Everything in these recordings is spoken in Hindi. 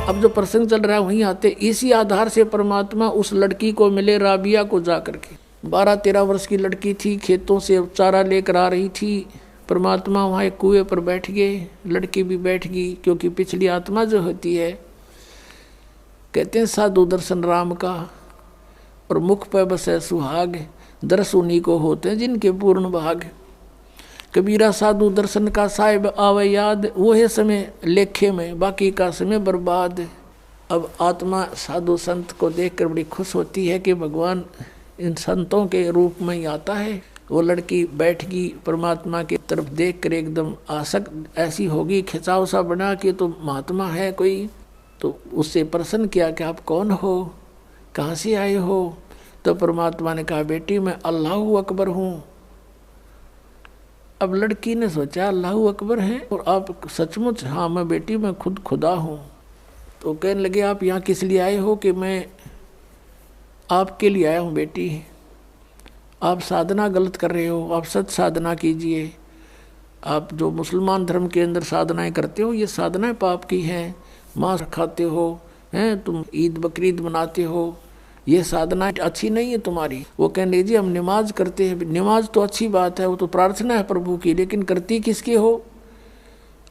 अब जो प्रसंग चल रहा है वहीं आते, इसी आधार से परमात्मा उस लड़की को मिले राबिया को जा करके। 12-13 वर्ष की लड़की थी, खेतों से चारा लेकर आ रही थी। परमात्मा वहाँ एक कुएं पर बैठ गए, लड़की भी बैठ गई, क्योंकि पिछली आत्मा जो होती है, कहते हैं साधु दर्शन राम का और मुख पर बसे सुहाग, दर्श उन्हीं को होते हैं जिनके पूर्ण भाग। कबीरा साधु दर्शन का साहिब आवे याद, वो है समय लेखे में बाकी का समय बर्बाद। अब आत्मा साधु संत को देखकर बड़ी खुश होती है कि भगवान इन संतों के रूप में ही आता है। वो लड़की बैठ गई, परमात्मा की तरफ देख कर एकदम आसक्त ऐसी होगी, खिंचाव सा बना कि तो महात्मा है कोई। तो उससे प्रश्न किया कि आप कौन हो, कहाँ से आए हो? तो परमात्मा ने कहा बेटी मैं अल्लाह अकबर हूँ। अब लड़की ने सोचा अल्लाह अकबर है और आप सचमुच? हाँ मैं बेटी मैं खुद खुदा हूँ। तो कहने लगे आप यहाँ किस लिए आए हो? कि मैं आपके लिए आया हूँ बेटी, आप साधना गलत कर रहे हो, आप सच साधना कीजिए। आप जो मुसलमान धर्म के अंदर साधनाएं करते हो ये साधनाएं पाप की हैं, मांस खाते हो हैं, तुम ईद बकरीद मनाते हो, ये साधना अच्छी नहीं है तुम्हारी। वो कहने जी हम नमाज करते हैं। नमाज तो अच्छी बात है, वो तो प्रार्थना है प्रभु की, लेकिन करती किसके हो?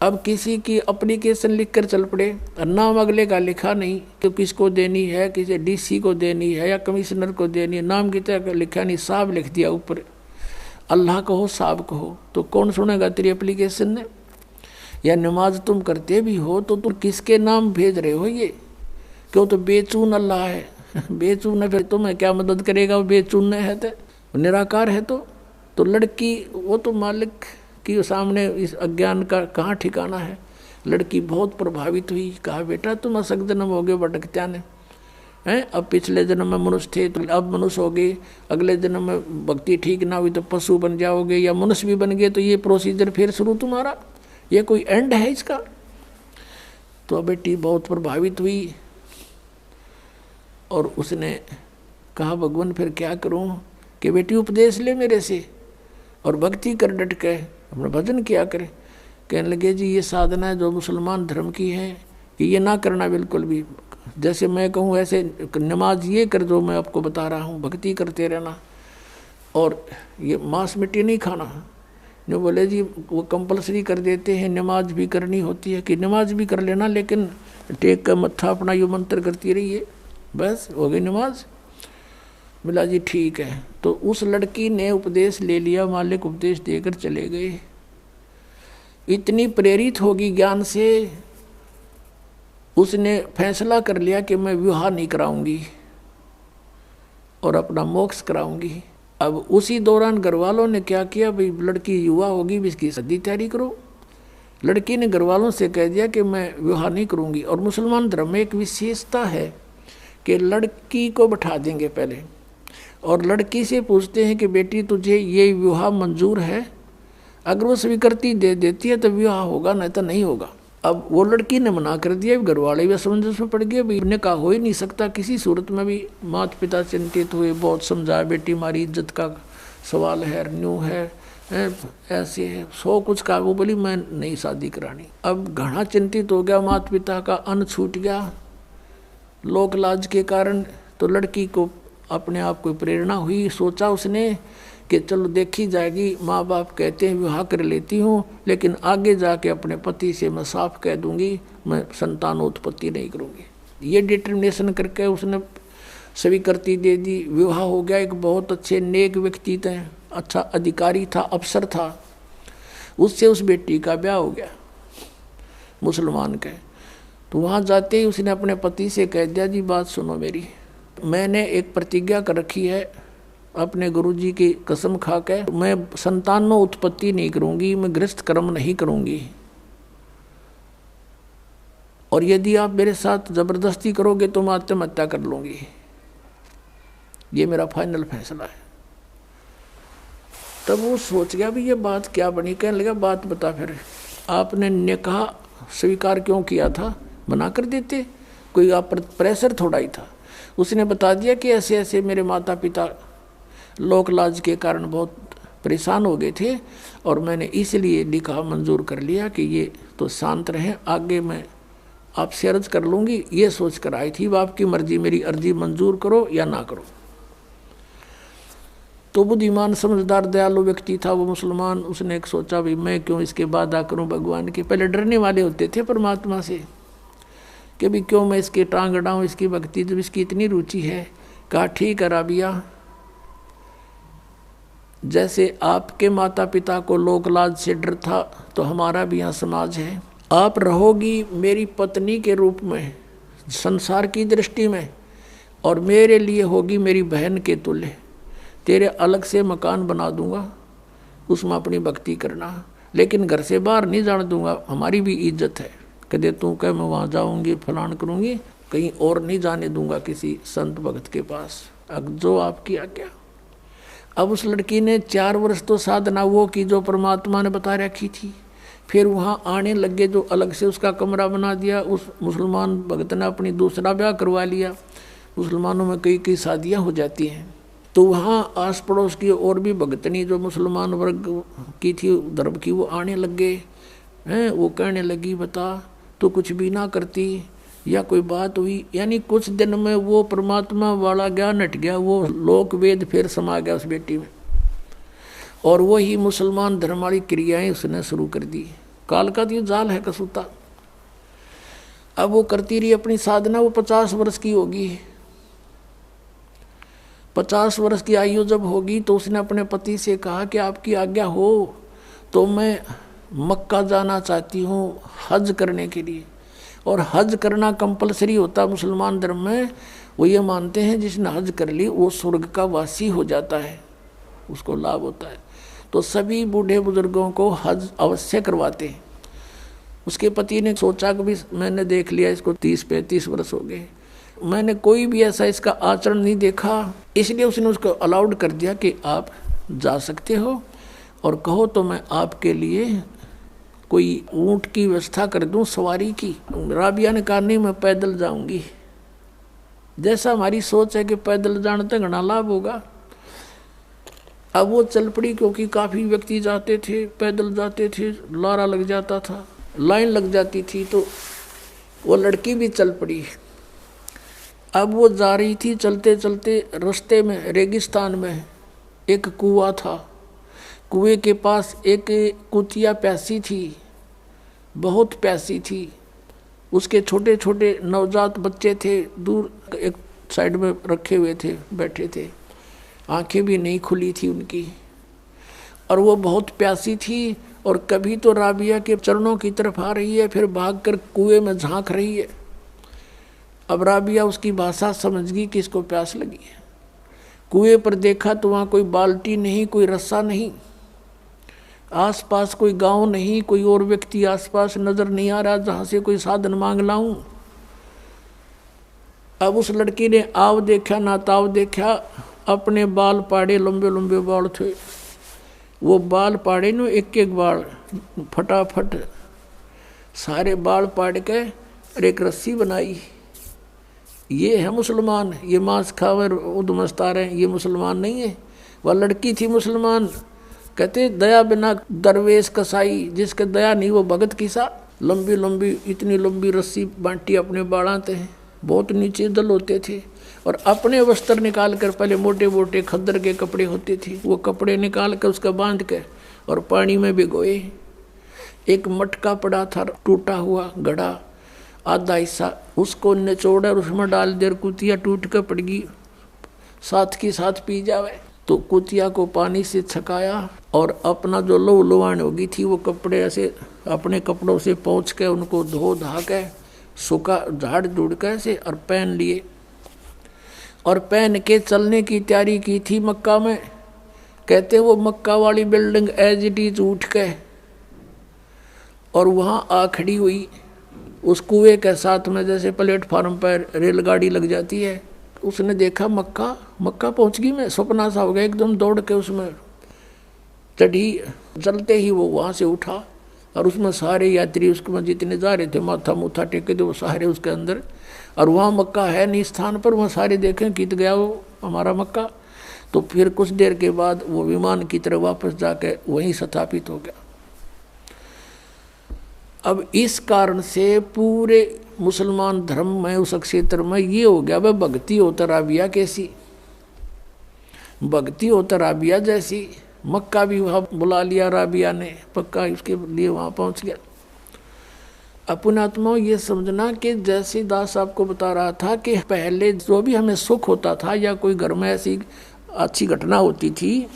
अब किसी की एप्लीकेशन लिख कर चल पड़े, नाम अगले का लिखा नहीं कि किसको देनी है, किसी डीसी को देनी है या कमिश्नर को देनी है, नाम की तरह लिखा नहीं, साहब लिख दिया ऊपर, अल्लाह कहो साहब कहो, तो कौन सुनेगा तेरी एप्लीकेशन ने? या नमाज तुम करते भी हो तो तुम किसके नाम भेज रहे हो? ये क्यों? तो बेचून अल्लाह है, बेचून है, फिर तुम्हें क्या मदद करेगा? वो बेचून है तो निराकार है। तो लड़की वो तो मालिक कि सामने इस अज्ञान का कहाँ ठिकाना है। लड़की बहुत प्रभावित हुई, कहा बेटा तुम असक जन्म हो गए भटकत्या ने हैं, अब पिछले जन्म में मनुष्य थे तो अब मनुष्य हो गए, अगले जन्म में भक्ति ठीक ना हुई तो पशु बन जाओगे या मनुष्य भी बन गए, तो ये प्रोसीजर फिर शुरू तुम्हारा, ये कोई एंड है इसका? तो बेटी बहुत प्रभावित हुई और उसने कहा भगवान फिर क्या करूं? कि बेटी उपदेश ले मेरे से और भक्ति कर डट के अपना भजन किया करे। कहने लगे जी ये साधना है जो मुसलमान धर्म की है कि ये ना करना बिल्कुल भी, जैसे मैं कहूँ ऐसे नमाज ये कर जो मैं आपको बता रहा हूँ, भक्ति करते रहना और ये मांस मिट्टी नहीं खाना। जो बोले जी वो कंपलसरी कर देते हैं, नमाज भी करनी होती है कि नमाज भी कर लेना, लेकिन टेक का मत्था अपना यो मंत्र करती रहिए, बस हो गई नमाज। बोला जी ठीक है। तो उस लड़की ने उपदेश ले लिया, मालिक उपदेश देकर चले गए। इतनी प्रेरित होगी ज्ञान से, उसने फैसला कर लिया कि मैं विवाह नहीं कराऊंगी और अपना मोक्ष कराऊंगी। अब उसी दौरान घर वालों ने क्या किया, भाई लड़की युवा होगी भी इसकी शादी तैयारी करो। लड़की ने घर वालों से कह दिया कि मैं विवाह नहीं करूंगी। और मुसलमान धर्म में एक विशेषता है कि लड़की को बैठा देंगे पहले और लड़की से पूछते हैं कि बेटी तुझे ये विवाह मंजूर है? अगर वो स्वीकृति दे देती है तो विवाह होगा, नहीं तो नहीं होगा। अब वो लड़की ने मना कर दिया, घर वाले भी असमंजस में पड़ गए, भाई निकाह हो ही नहीं सकता किसी सूरत में भी। माता पिता चिंतित हुए, बहुत समझाया बेटी हमारी इज्जत का सवाल है, न्यू है, ऐसे है, 100 कुछ का। वो बोली मैं नहीं शादी करानी। अब घना चिंतित हो गया, माता पिता का अन्न छूट गया लोक लाज के कारण। तो लड़की को अपने आप को प्रेरणा हुई, सोचा उसने कि चलो देखी जाएगी, माँ बाप कहते हैं विवाह कर लेती हूँ, लेकिन आगे जाके अपने पति से मैं साफ कह दूंगी मैं संतानोत्पत्ति नहीं करूँगी। ये डिटर्मिनेशन करके उसने स्वीकृति दे दी। विवाह हो गया। एक बहुत अच्छे नेक व्यक्ति थे, अच्छा अधिकारी था, अफसर था, उससे उस बेटी का ब्याह हो गया मुसलमान के। तो वहाँ जाते ही उसने अपने पति से कह दिया जी बात सुनो मेरी, मैंने एक प्रतिज्ञा कर रखी है अपने गुरुजी की कसम खा के, मैं संतानों उत्पत्ति नहीं करूंगी, मैं गृहस्थ कर्म नहीं करूंगी, और यदि आप मेरे साथ जबरदस्ती करोगे तो मैं आत्महत्या कर लूंगी। ये मेरा फाइनल फैसला है। तब वो सोच गया भी ये बात क्या बनी। कहने लगा बात बता फिर आपने निकाह स्वीकार क्यों किया था? मना कर देते, कोई आप पर प्रेशर थोड़ा ही था। उसने बता दिया कि ऐसे ऐसे मेरे माता पिता लोक लाज के कारण बहुत परेशान हो गए थे और मैंने इसलिए निकाह मंजूर कर लिया कि ये तो शांत रहे, आगे मैं आपसे अर्ज कर लूँगी, ये सोच कर आई थी, आपकी मर्जी, मेरी अर्जी मंजूर करो या ना करो। तो बुद्धिमान समझदार दयालु व्यक्ति था वो मुसलमान। उसने एक सोचा भी मैं क्यों इसके वादा करूं भगवान के। पहले डरने वाले होते थे परमात्मा से कि भी क्यों मैं इसके टांग अड़ाऊं, इसकी भक्ति जब इसकी इतनी रुचि है। कहा ठीक है राबिया, जैसे आपके माता पिता को लोक लाज से डर था तो हमारा भी यहाँ समाज है। आप रहोगी मेरी पत्नी के रूप में संसार की दृष्टि में, और मेरे लिए होगी मेरी बहन के तुल्य। तेरे अलग से मकान बना दूंगा, उसमें अपनी भक्ति करना, लेकिन घर से बाहर नहीं जाने दूंगा, हमारी भी इज्जत है। कदे तू कह मैं वहाँ जाऊंगी फलान करूंगी, कहीं और नहीं जाने दूंगा किसी संत भक्त के पास, जो आपकी आज्ञा। अब उस लड़की ने 4 वर्ष तो साधना वो की जो परमात्मा ने बता रखी थी। फिर वहाँ आने लगे, जो अलग से उसका कमरा बना दिया। उस मुसलमान भक्त ने अपनी दूसरा ब्याह करवा लिया। मुसलमानों में कई कई शादियाँ हो जाती हैं। तो वहाँ आस पड़ोस की और भी भगतनी जो मुसलमान वर्ग की थी धर्म की, वो आने लगे हैं। वो कहने लगी बता तो कुछ भी ना करती या कोई बात हुई। यानी कुछ दिन में वो परमात्मा वाला ज्ञान हट गया, वो लोक वेद फिर समा गया उस बेटी में, और वही मुसलमान धर्म वाली क्रियाएं उसने शुरू कर दी। काल का तो जाल है कसूता। अब वो करती रही अपनी साधना। वो 50 वर्ष की होगी। 50 वर्ष की आयु जब होगी तो उसने अपने पति से कहा कि आपकी आज्ञा हो तो मैं मक्का जाना चाहती हूँ हज करने के लिए। और हज करना कंपलसरी होता मुसलमान धर्म में। वो ये मानते हैं जिसने हज कर ली वो स्वर्ग का वासी हो जाता है, उसको लाभ होता है। तो सभी बूढ़े बुजुर्गों को हज अवश्य करवाते हैं। उसके पति ने सोचा कि भी मैंने देख लिया इसको 30-35 वर्ष हो गए, मैंने कोई भी ऐसा इसका आचरण नहीं देखा, इसलिए उसने उसको अलाउड कर दिया कि आप जा सकते हो और कहो तो मैं आपके लिए कोई ऊँट की व्यवस्था कर दूं सवारी की। राबिया ने कहा नहीं मैं पैदल जाऊंगी। जैसा हमारी सोच है कि पैदल जाने तक घना लाभ होगा। अब वो चल पड़ी, क्योंकि काफ़ी व्यक्ति जाते थे, पैदल जाते थे, लारा लग जाता था, लाइन लग जाती थी, तो वो लड़की भी चल पड़ी। अब वो जा रही थी, चलते चलते रास्ते में रेगिस्तान में एक कुआं था। कुएं के पास एक कुतिया प्यासी थी, बहुत प्यासी थी। उसके छोटे छोटे नवजात बच्चे थे, दूर एक साइड में रखे हुए थे, बैठे थे, आंखें भी नहीं खुली थी उनकी, और वो बहुत प्यासी थी। और कभी तो राबिया के चरणों की तरफ आ रही है, फिर भागकर कुएं में झांक रही है। अब राबिया उसकी भाषा समझ गई कि इसको प्यास लगी है। कुएं पर देखा तो वहाँ कोई बाल्टी नहीं, कोई रस्सा नहीं, आसपास कोई गांव नहीं, कोई और व्यक्ति आसपास नजर नहीं आ रहा जहाँ से कोई साधन मांग लाऊं। अब उस लड़की ने आव देखा ना ताव देखा, अपने बाल पाड़े, लंबे लंबे बाल थे, वो बाल पाड़े न एक एक बाल फटाफट सारे बाल पाड़ के और एक रस्सी बनाई। ये है मुसलमान, ये मांस खावर उदमस्ता रहे, ये मुसलमान नहीं है। वह लड़की थी मुसलमान। कहते दया बिना दरवेश कसाई, जिसके दया नहीं वो भगत किसा। लंबी लंबी इतनी लंबी रस्सी बांटी अपने बाड़ाते हैं, बहुत नीचे दल होते थे, और अपने वस्त्र निकाल कर, पहले मोटे मोटे खद्दर के कपड़े होते थे, वो कपड़े निकाल कर उसका बांध के और पानी में भिगोए। एक मटका पड़ा था टूटा हुआ घड़ा, आधा हिस्सा, उसको निचोड़ा और उसमें डाल देर कुतिया टूट कर पड़ गई, साथ की साथ पी जावे। तो कुतिया को पानी से छकाया और अपना जो लहू लुहान होगी थी वो कपड़े ऐसे अपने कपड़ों से पोंछ के उनको धो धा के सूखा झाड़ झूड़ के ऐसे और पहन लिए, और पहन के चलने की तैयारी की थी मक्का में। कहते वो मक्का वाली बिल्डिंग एज इट इज उठ के और वहाँ आ खड़ी हुई उस कुएं के साथ में, जैसे प्लेटफार्म पर रेलगाड़ी लग जाती है। उसने देखा मक्का, मक्का पहुंच गई, मैं सपना सा हो गया, एकदम दौड़ के उसमें चढ़ी। चलते ही वो वहाँ से उठा और उसमें सारे यात्री उसके जितने जा रहे थे माथा मुथा टेके थे वो सारे उसके अंदर, और वहाँ मक्का है नहीं स्थान पर, वहाँ सारे देखें कित गया वो हमारा मक्का। तो फिर कुछ देर के बाद वो विमान की तरह वापस जाके वहीं स्थापित हो गया। अब इस कारण से पूरे मुसलमान धर्म में उस क्षेत्र में ये हो गया भाई भक्ति हो तो राबिया कैसी, भक्ति हो तो राबिया जैसी। मक्का भी वहाँ बुला लिया राबिया ने, पक्का इसके लिए वहाँ पहुँच गया। अपने आत्माओं ये समझना कि जैसे दास आपको बता रहा था कि पहले जो भी हमें सुख होता था या कोई घर में ऐसी अच्छी घटना होती थी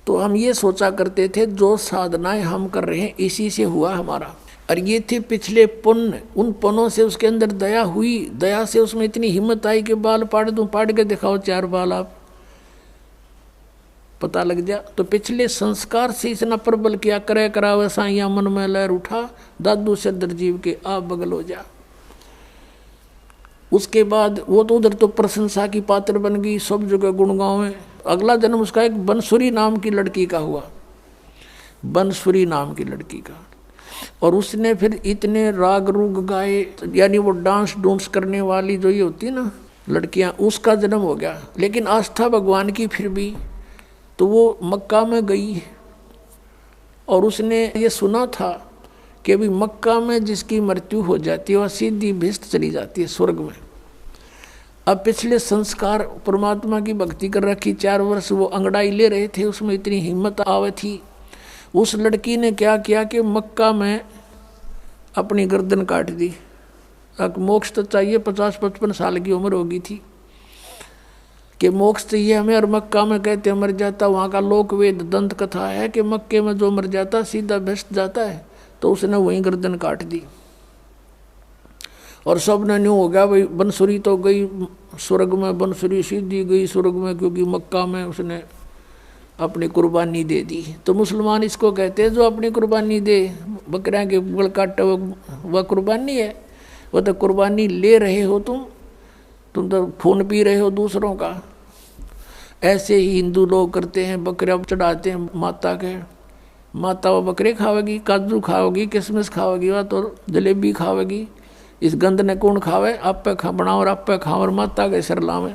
तो हम ये सोचा करते थे जो साधनाएं हम कर रहे हैं इसी से हुआ हमारा। और ये थे पिछले पुण्य, उन पुण्यों से उसके अंदर दया हुई, दया से उसमें इतनी हिम्मत आई कि बाल पाड़ दूं, पाड़ के दिखाओ 4 बाल, आप पता लग जा। तो पिछले संस्कार से इतना प्रबल किया, करे करावे साइया मन में लहर उठा, दादू सदर जीव के आप बगल हो जा। उसके बाद वो तो उधर तो प्रशंसा की पात्र बन गई, सब जगह गुणगांव में। अगला जन्म उसका एक बनसुरी नाम की लड़की का हुआ, बनसुरी नाम की लड़की का। और उसने फिर इतने राग रूग गाए, यानी वो डांस डूंस करने वाली जो ये होती है ना लड़कियां, उसका जन्म हो गया। लेकिन आस्था भगवान की फिर भी, तो वो मक्का में गई और उसने ये सुना था कि अभी मक्का में जिसकी मृत्यु हो जाती है वह सीधी भिष्ट चली जाती है स्वर्ग में। अब पिछले संस्कार परमात्मा की भक्ति कर रखी, 4 वर्ष वो अंगड़ाई ले रहे थे, उसमें इतनी हिम्मत आवे थी। उस लड़की ने क्या किया कि मक्का में अपनी गर्दन काट दी। अब मोक्ष तो चाहिए, 50-55 साल की उम्र होगी थी कि मोक्ष चाहिए हमें, और मक्का में कहते मर जाता, वहाँ का लोक वेद दंत कथा है कि मक्के में जो मर जाता सीधा भ्रष्ट जाता है। तो उसने वहीं गर्दन काट दी और सब ने न्यू हो गया भाई बनसुरी तो गई स्वर्ग में, बनसुरी सीधी गई स्वर्ग में, क्योंकि मक्का में उसने अपनी कुर्बानी दे दी। तो मुसलमान इसको कहते हैं जो अपनी कुर्बानी दे, बकरियाँ के गल काटे वह कुर्बानी है। वह तो कुर्बानी ले रहे हो तुम तो खून पी रहे हो दूसरों का। ऐसे ही हिंदू लोग करते हैं, बकरियाँ चढ़ाते हैं माता के, माता वो बकरे खावेगी, काजू खाओगी, किशमिश खाओगी, वह तो जलेबी खावेगी। इस गंद ने कौन खावे, आप पे खा बनाओ और आप पे खाओ और माता के सिर लावे।